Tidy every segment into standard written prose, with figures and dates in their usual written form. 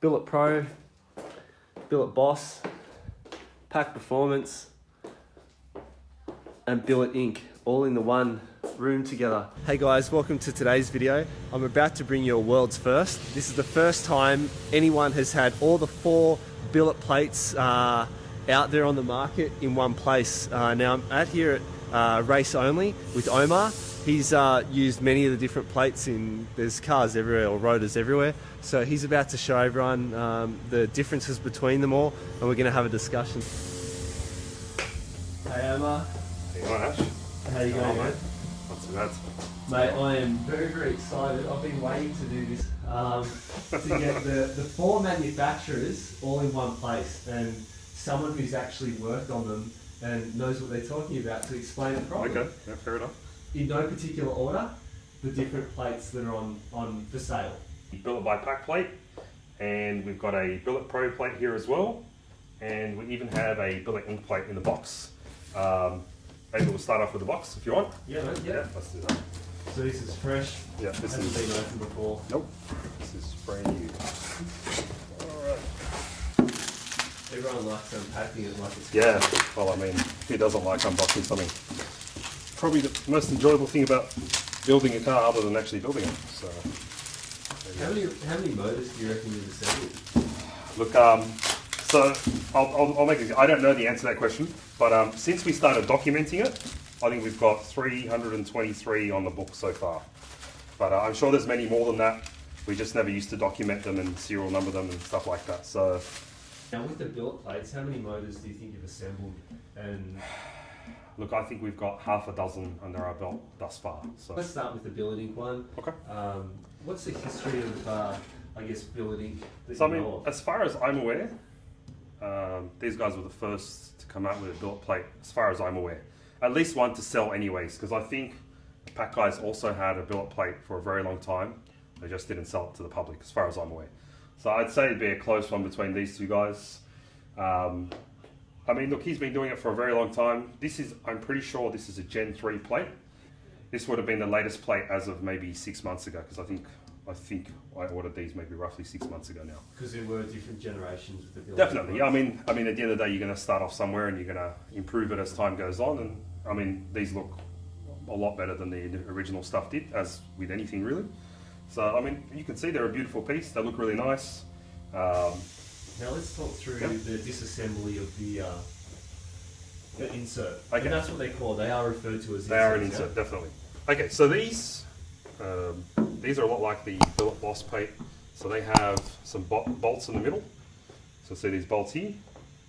Billet Pro, Billet Boss, Pack Performance, and Billet Inc. all in the one room together. Hey guys, welcome to today's video. I'm about to bring you a world's first. This is the first time anyone has had all the 4 billet plates out there on the market in one place. Now I'm out here at Race Only with Omar. He's used many of the different plates there's cars everywhere or rotors everywhere. So he's about to show everyone the differences between them all, and we're gonna have a discussion. Hey Omar. Hey Ash. How you going, mate? Not too bad. Mate, I am very, very excited. I've been waiting to do this, to get the 4 manufacturers all in one place, and someone who's actually worked on them and knows what they're talking about to explain it properly. Okay, yeah, fair enough. In no particular order, the different plates that are on for sale. Billet by pack plate, and we've got a Billet Pro plate here as well, and we even have a Billet Inc plate in the box. Maybe we'll start off with the box if you want. Yeah, mate, yeah. Let's do that. So this is fresh. Yeah, this hasn't is been opened before. Nope, this is brand new. Alright. Everyone likes unpacking it like it's Yeah, well, I mean, who doesn't like unboxing something? Probably the most enjoyable thing about building a car other than actually building it. So, how many motors do you reckon you've assembled? look, so I'll make it. I don't know the answer to that question, but since we started documenting it, I think we've got 323 on the book so far. But I'm sure there's many more than that. We just never used to document them and serial number them and stuff like that. So now with the billet plates, how many motors do you think you've assembled? And look, I think we've got half a dozen under our belt thus far. So let's start with the Billet Inc one. Okay. What's the history of, I guess, Billet Inc that So I you mean, know of? as far as I'm aware, these guys were the first to come out with a billet plate, as far as I'm aware. At least one to sell anyways, because I think the pack guys also had a billet plate for a very long time. They just didn't sell it to the public, as far as I'm aware. So I'd say it'd be a close one between these two guys. I mean, look, he's been doing it for a very long time. I'm pretty sure this is a Gen 3 plate. This would have been the latest plate as of maybe 6 months ago, because I think I ordered these maybe roughly 6 months ago now. Because there were different generations with the billet. Definitely, yeah. I mean, at the end of the day, you're going to start off somewhere and you're going to improve it as time goes on. And I mean, these look a lot better than the original stuff did, as with anything really. So I mean, you can see they're a beautiful piece. They look really nice. Now let's talk through the disassembly of the insert. Okay. And that's what they call. They are referred to as. They are an insert, definitely. Okay, so these are a lot like the Billet Boss plate. So they have some bolts in the middle. So see these bolts here.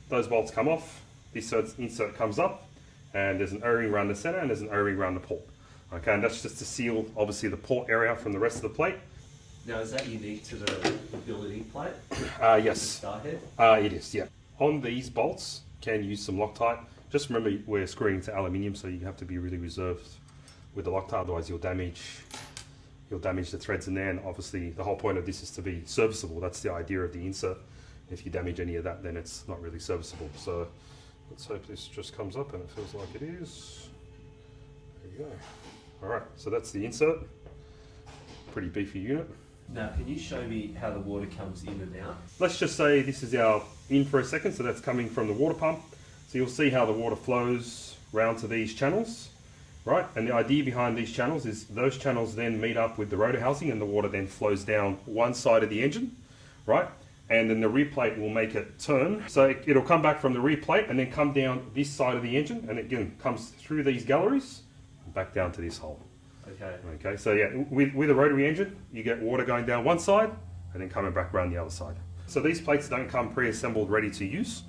Those bolts come off. This insert comes up, and there's an O-ring around the center, and there's an O-ring around the port. Okay, and that's just to seal, obviously, the port area from the rest of the plate. Now, is that unique to the Billet Inc plate? Yes. Star head? It is, yeah. On these bolts, can use some Loctite. Just remember, we're screwing into aluminium, so you have to be really reserved with the Loctite, otherwise you'll damage the threads in there. And obviously, the whole point of this is to be serviceable. That's the idea of the insert. If you damage any of that, then it's not really serviceable. So let's hope this just comes up and it feels like it is. There you go. All right, so that's the insert. Pretty beefy unit. Now, can you show me how the water comes in and out? Let's just say this is our in for a second, so that's coming from the water pump. So you'll see how the water flows round to these channels, right? And the idea behind these channels is those channels then meet up with the rotor housing, and the water then flows down one side of the engine, right? And then the rear plate will make it turn. So it'll come back from the rear plate and then come down this side of the engine, and again comes through these galleries and back down to this hole. Okay, so yeah, with a rotary engine, you get water going down one side and then coming back around the other side. So these plates don't come pre-assembled ready to use.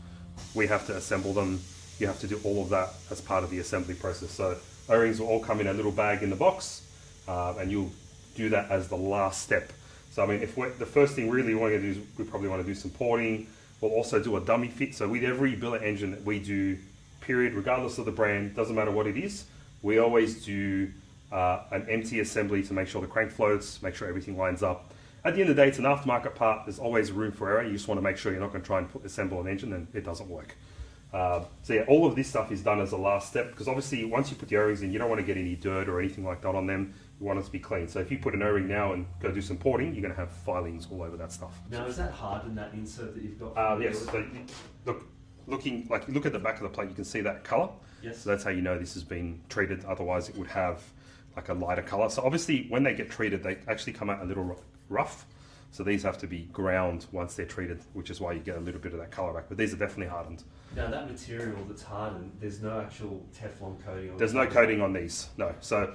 We have to assemble them. You have to do all of that as part of the assembly process. So O-rings will all come in a little bag in the box, and you'll do that as the last step. So I mean, the first thing really we want to do is we probably want to do some porting. We'll also do a dummy fit. So with every billet engine that we do, period, regardless of the brand, doesn't matter what it is, we always do an empty assembly to make sure the crank floats, make sure everything lines up. At the end of the day, it's an aftermarket part. There's always room for error. You just want to make sure you're not going to try and assemble an engine and it doesn't work. So yeah, all of this stuff is done as a last step, because obviously once you put the O-rings in, you don't want to get any dirt or anything like that on them. You want it to be clean. So if you put an O-ring now and go do some porting, you're going to have filings all over that stuff. Now, is that hardened, that insert that you've got? Yes. So look at the back of the plate, you can see that color. Yes. So that's how you know this has been treated. Otherwise, it would have like a lighter color. So obviously, when they get treated, they actually come out a little rough. So these have to be ground once they're treated, which is why you get a little bit of that color back. But these are definitely hardened. Now that material that's hardened, there's no actual Teflon coating on it. There's no coating on these, no. So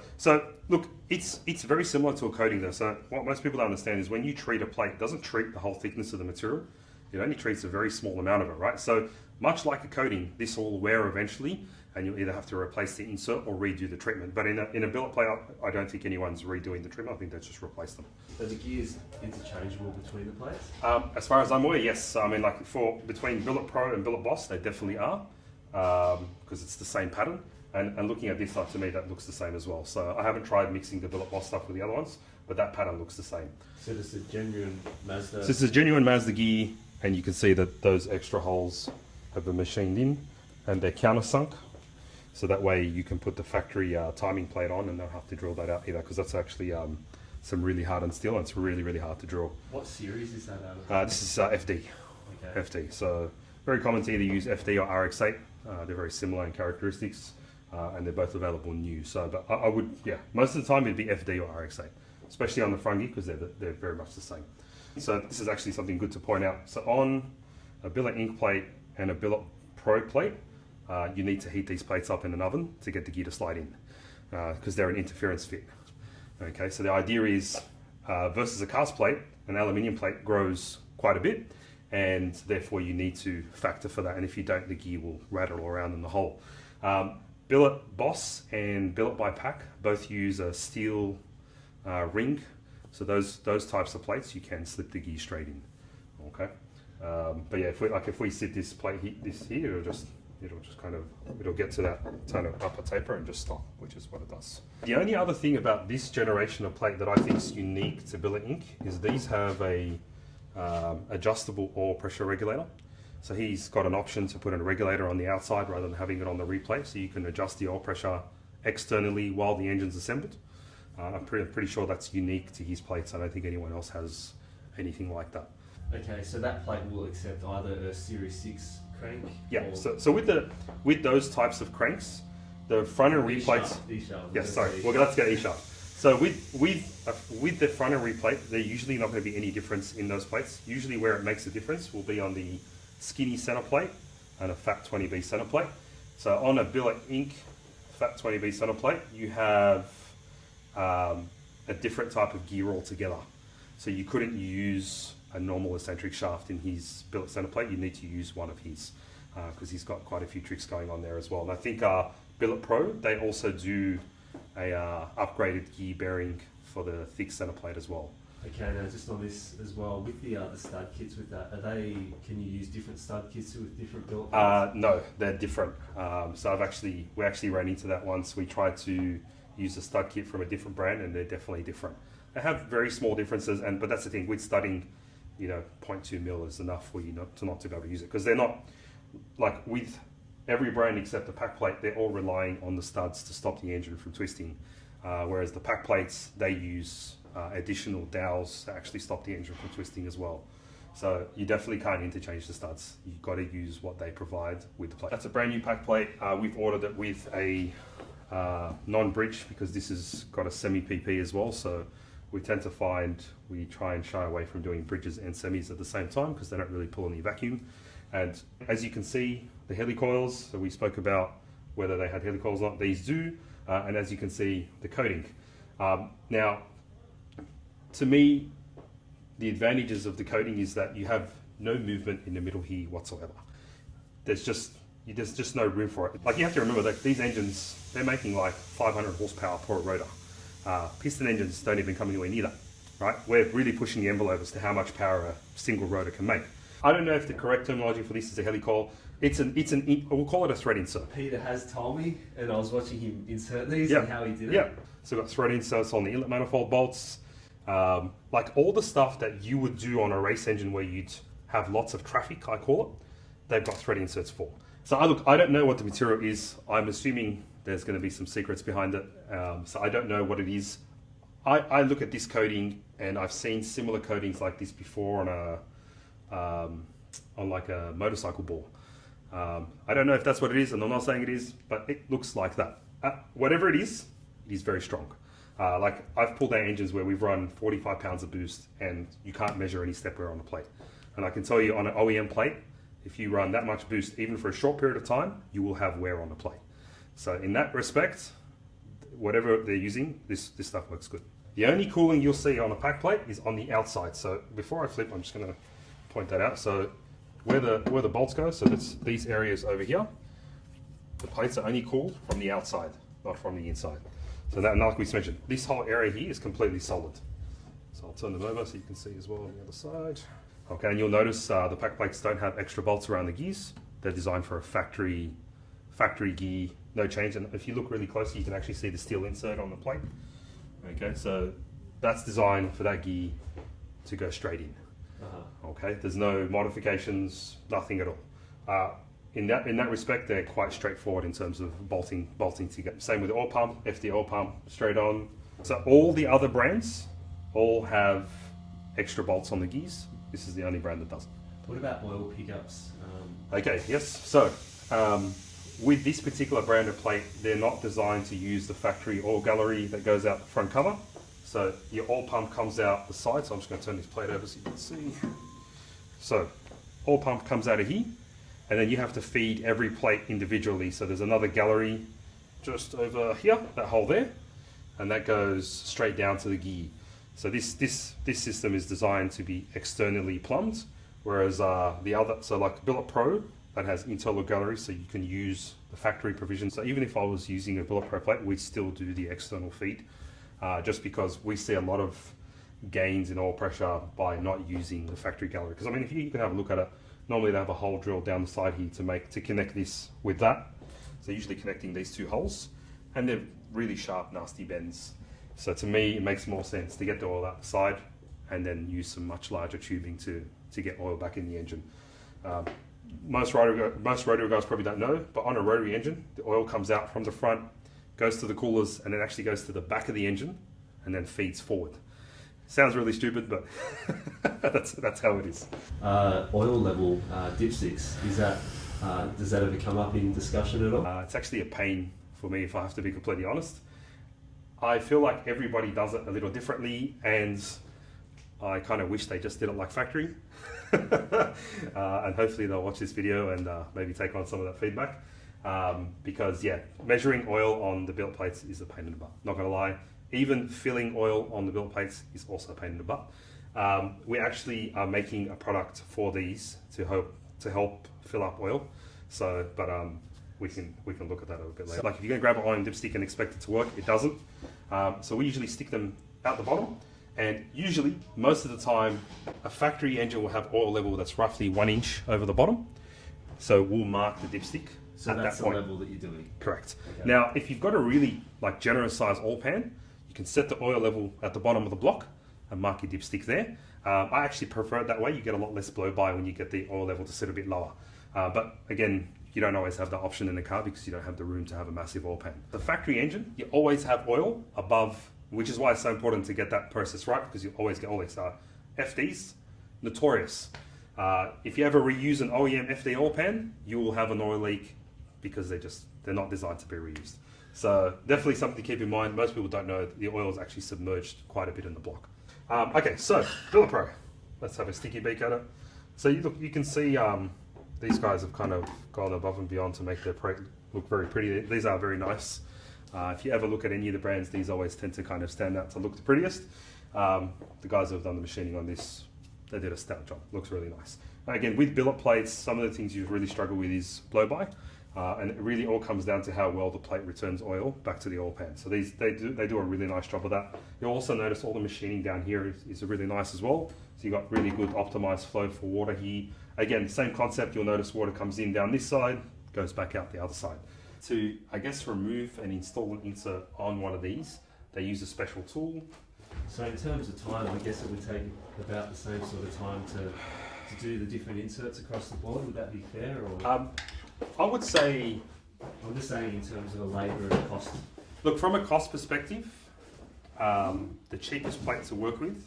look, it's very similar to a coating though. So what most people don't understand is when you treat a plate, it doesn't treat the whole thickness of the material. It only treats a very small amount of it, right? So much like a coating, this will wear eventually, and you'll either have to replace the insert or redo the treatment. But in a billet plate, I don't think anyone's redoing the treatment. I think they just replace them. So the gear's interchangeable between the plates? As far as I'm aware, yes. I mean, like between Billet Pro and Billet Boss, they definitely are, because it's the same pattern. And looking at this, like, to me, that looks the same as well. So I haven't tried mixing the Billet Boss stuff with the other ones, but that pattern looks the same. So this is a genuine Mazda? So this is a genuine Mazda gear, and you can see that those extra holes have been machined in, and they're countersunk. So that way you can put the factory timing plate on and not have to drill that out either, because that's actually some really hardened steel, and it's really, really hard to drill. What series is that out of? This is FD. Okay. FD. So very common to either use FD or RX8. They're very similar in characteristics, and they're both available new. So, but I would, yeah, most of the time it'd be FD or RX8, especially on the front gear, because they're very much the same. So this is actually something good to point out. So on a billet ink plate and a billet pro plate, you need to heat these plates up in an oven to get the gear to slide in, because they're an interference fit. Okay, so the idea is, versus a cast plate, an aluminium plate grows quite a bit, and therefore you need to factor for that, and if you don't, the gear will rattle around in the hole. Billet Boss and Billet by Pack both use a steel ring, so those types of plates you can slip the gear straight in. Okay, but yeah, if we sit this plate here, it'll just kind of, it'll get to that kind of upper taper and just stop, which is what it does. The only other thing about this generation of plate that I think is unique to Billet Ink is these have a adjustable oil pressure regulator. So he's got an option to put a regulator on the outside rather than having it on the replate, so you can adjust the oil pressure externally while the engine's assembled. I'm pretty sure that's unique to his plates. I don't think anyone else has anything like that. Okay, so that plate will accept either a Series 6 crank? Yeah, so with those types of cranks, the front and rear plates... E-sharp. Yes, sorry, well, let's go E-sharp. So with the front and rear plate, there's usually not going to be any difference in those plates. Usually where it makes a difference will be on the skinny center plate and a fat 20B center plate. So on a Billet Ink fat 20B center plate, you have a different type of gear altogether. So you couldn't use a normal eccentric shaft in his billet center plate. You need to use one of his, because he's got quite a few tricks going on there as well. And I think Billet Pro, they also do a upgraded gear bearing for the thick center plate as well. Okay, now just on this as well, with the stud kits with that, can you use different stud kits with different billet plates? No, they're different. So we actually ran into that once. We tried to use a stud kit from a different brand, and they're definitely different. They have very small differences, but that's the thing with studding. 0.2 mil is enough for you not to be able to use it, because they're not, like with every brand except the pack plate, they're all relying on the studs to stop the engine from twisting, whereas the pack plates, they use additional dowels to actually stop the engine from twisting as well. So you definitely can't interchange the studs. You've got to use what they provide with the plate. That's a brand new pack plate. We've ordered it with a non-bridge, because this has got a semi-PP as well, so we tend to find we try and shy away from doing bridges and semis at the same time, because they don't really pull any vacuum. And as you can see, the helicoils, so we spoke about whether they had helicoils or not, these do, and as you can see, the coating. Now, to me, the advantages of the coating is that you have no movement in the middle here whatsoever. There's just no room for it. Like, you have to remember that these engines, they're making like 500 horsepower per rotor. Piston engines don't even come anywhere near that, right? We're really pushing the envelope as to how much power a single rotor can make. I don't know if the correct terminology for this is a helicoil. We'll call it a thread insert. Peter has told me, and I was watching him insert these and how he did it. Yeah, so we've got thread inserts on the inlet manifold bolts. Like all the stuff that you would do on a race engine where you'd have lots of traffic, I call it, they've got thread inserts for. So I don't know what the material is. I'm assuming there's going to be some secrets behind it. So I don't know what it is. I look at this coating and I've seen similar coatings like this before on like a motorcycle ball. I don't know if that's what it is, and I'm not saying it is, but it looks like that. Whatever it is very strong. Like I've pulled out engines where we've run 45 pounds of boost and you can't measure any step wear on the plate. And I can tell you on an OEM plate, if you run that much boost, even for a short period of time, you will have wear on the plate. So in that respect, whatever they're using, this stuff works good. The only cooling you'll see on a pack plate is on the outside. So before I flip, I'm just going to point that out. So where the bolts go, so that's these areas over here, the plates are only cooled from the outside, not from the inside. So that, like we mentioned, this whole area here is completely solid. So I'll turn them over so you can see as well on the other side. Okay, and you'll notice the pack plates don't have extra bolts around the gears. They're designed for a factory gear, no change. And if you look really closely, you can actually see the steel insert on the plate. Okay, so that's designed for that gear to go straight in. Okay, there's no modifications, nothing at all. In that respect, they're quite straightforward in terms of bolting together. Same with the oil pump, FD oil pump, straight on. So all the other brands all have extra bolts on the gears. This is the only brand that doesn't. What about oil pickups? Okay, yes. So with this particular brand of plate, they're not designed to use the factory oil gallery that goes out the front cover. So your oil pump comes out the side. So I'm just going to turn this plate over so you can see. So oil pump comes out of here, and then you have to feed every plate individually. So there's another gallery just over here, that hole there, and that goes straight down to the gear. So this system is designed to be externally plumbed, whereas the other, so like Billet Pro, that has internal galleries, so you can use the factory provision. So even if I was using a Billet Pro plate, we'd still do the external feed, just because we see a lot of gains in oil pressure by not using the factory gallery. Because I mean, if you can have a look at it, normally they have a hole drilled down the side here to connect this with that. So usually connecting these two holes, and they're really sharp, nasty bends. So to me, it makes more sense to get the oil out the side and then use some much larger tubing to get oil back in the engine. Most rotary guys probably don't know, but on a rotary engine, the oil comes out from the front, goes to the coolers, and then actually goes to the back of the engine and then feeds forward. Sounds really stupid, but that's how it is. Oil level dipsticks, does that ever come up in discussion at all? It's actually a pain for me, if I have to be completely honest. I feel like everybody does it a little differently, and I kind of wish they just did it like factory. And hopefully they'll watch this video and maybe take on some of that feedback. Because yeah, measuring oil on the billet plates is a pain in the butt. Not gonna lie. Even filling oil on the billet plates is also a pain in the butt. We actually are making a product for these to help fill up oil. So, but we can look at that a little bit later. Like if you're gonna grab an iron dipstick and expect it to work, it doesn't. So we usually stick them out the bottom, and usually most of the time a factory engine will have oil level that's roughly 1 inch over the bottom. So we'll mark the dipstick. So at that's that point. the level that you're doing? Correct. Okay. Now, if you've got a really like generous size oil pan, you can set the oil level at the bottom of the block and mark your dipstick there. I actually prefer it that way. You get a lot less blow by when you get the oil level to sit a bit lower. But again, you don't always have that option in the car because you don't have the room to have a massive oil pan. The factory engine, you always have oil above, which is why it's so important to get that process right, because you always get all these FDs, notorious. If you ever reuse an OEM FD oil pan, you will have an oil leak because they're not designed to be reused. So definitely something to keep in mind. Most people don't know the oil is actually submerged quite a bit in the block. Okay, so Billet Pro. Let's have a sticky beak at it. So you can see these guys have kind of gone above and beyond to make their plate look very pretty. These are very nice. If you ever look at any of the brands, these always tend to kind of stand out to look the prettiest. The guys who have done the machining on this, they did a stellar job. Looks really nice. Again, with billet plates, some of the things you really struggle with is blow by. And it really all comes down to how well the plate returns oil back to the oil pan. So they do a really nice job of that. You'll also notice all the machining down here is really nice as well. So you've got really good optimized flow for water here. Again, same concept, you'll notice water comes in down this side, goes back out the other side. To, I guess, remove and install an insert on one of these, they use a special tool. So in terms of time, I guess it would take about the same sort of time to do the different inserts across the board. Would that be fair? Or? I would say, I'm just saying in terms of a labour and cost. look, from a cost perspective, the cheapest plate to work with,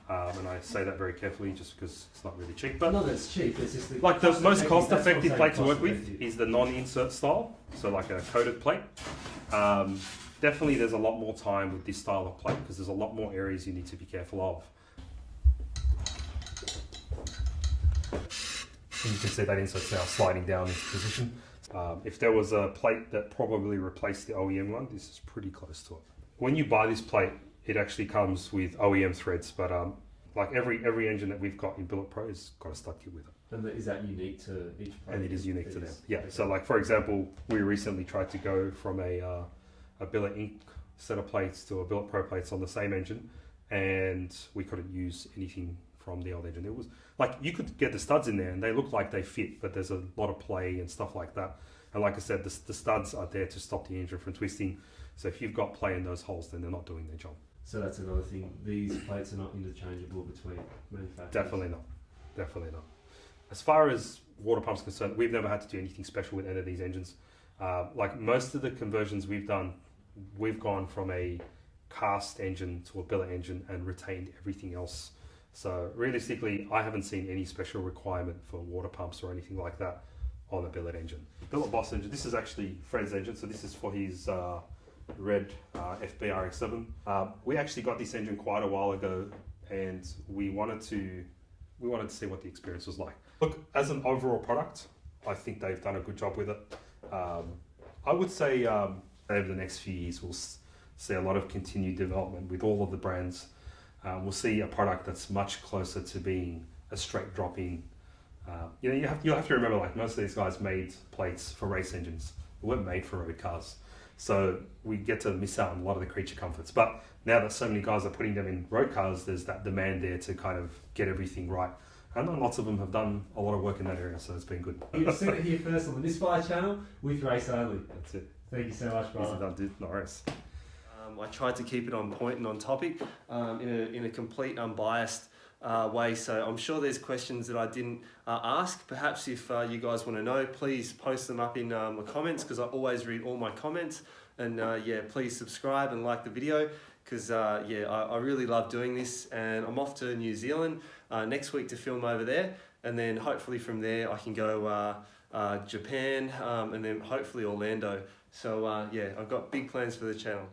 and I say that very carefully just because it's not really cheap, but Not that it's cheap, it's just the like the most cost-effective that's what I'm plate to saying, work with cost-effective. is the non-insert style, so like a coated plate. Definitely there's a lot more time with this style of plate because there's a lot more areas you need to be careful of. And you can see that insert's now sliding down into position. If there was a plate that probably replaced the OEM one, this is pretty close to it. When you buy this plate, it actually comes with OEM threads, but like every engine that we've got in Billet Pro has got a stud kit with it. And is that unique to each plate? And it is unique to them. is. Yeah. Okay. So like for example, we recently tried to go from a Billet Inc set of plates to a Billet Pro plates on the same engine, and we couldn't use anything from the old engine. It was like you could get the studs in there and they look like they fit, but there's a lot of play and stuff like that. And like I said, the studs are there to stop the engine from twisting. So if you've got play in those holes, then they're not doing their job. So that's another thing. These plates are not interchangeable between manufacturers. Definitely not. Definitely not. As far as water pumps concerned, we've never had to do anything special with any of these engines. Like most of the conversions we've done, we've gone from a cast engine to a billet engine and retained everything else. So realistically, I haven't seen any special requirement for water pumps or anything like that on a billet engine. Billet Boss engine, this is actually Fred's engine, so this is for his red FBRX7. We actually got this engine quite a while ago, and we wanted to see what the experience was like. Look, as an overall product, I think they've done a good job with it. I would say over the next few years, we'll see a lot of continued development with all of the brands. We'll see a product that's much closer to being a straight drop-in. You'll have to remember, like most of these guys made plates for race engines. They weren't made for road cars. So we get to miss out on a lot of the creature comforts. But now that so many guys are putting them in road cars, there's that demand there to kind of get everything right. And lots of them have done a lot of work in that area, so it's been good. You've seen it here first on the misfiRE channel with Race Only. That's it. Thank you so much, Easy brother. done, dude. No worries. I tried to keep it on point and on topic in a complete unbiased way, so I'm sure there's questions that I didn't ask. Perhaps if you guys want to know, please post them up in the comments, because I always read all my comments. And yeah, please subscribe and like the video, because yeah, I really love doing this, and I'm off to New Zealand next week to film over there, and then hopefully from there I can go Japan, and then hopefully Orlando. So yeah, I've got big plans for the channel.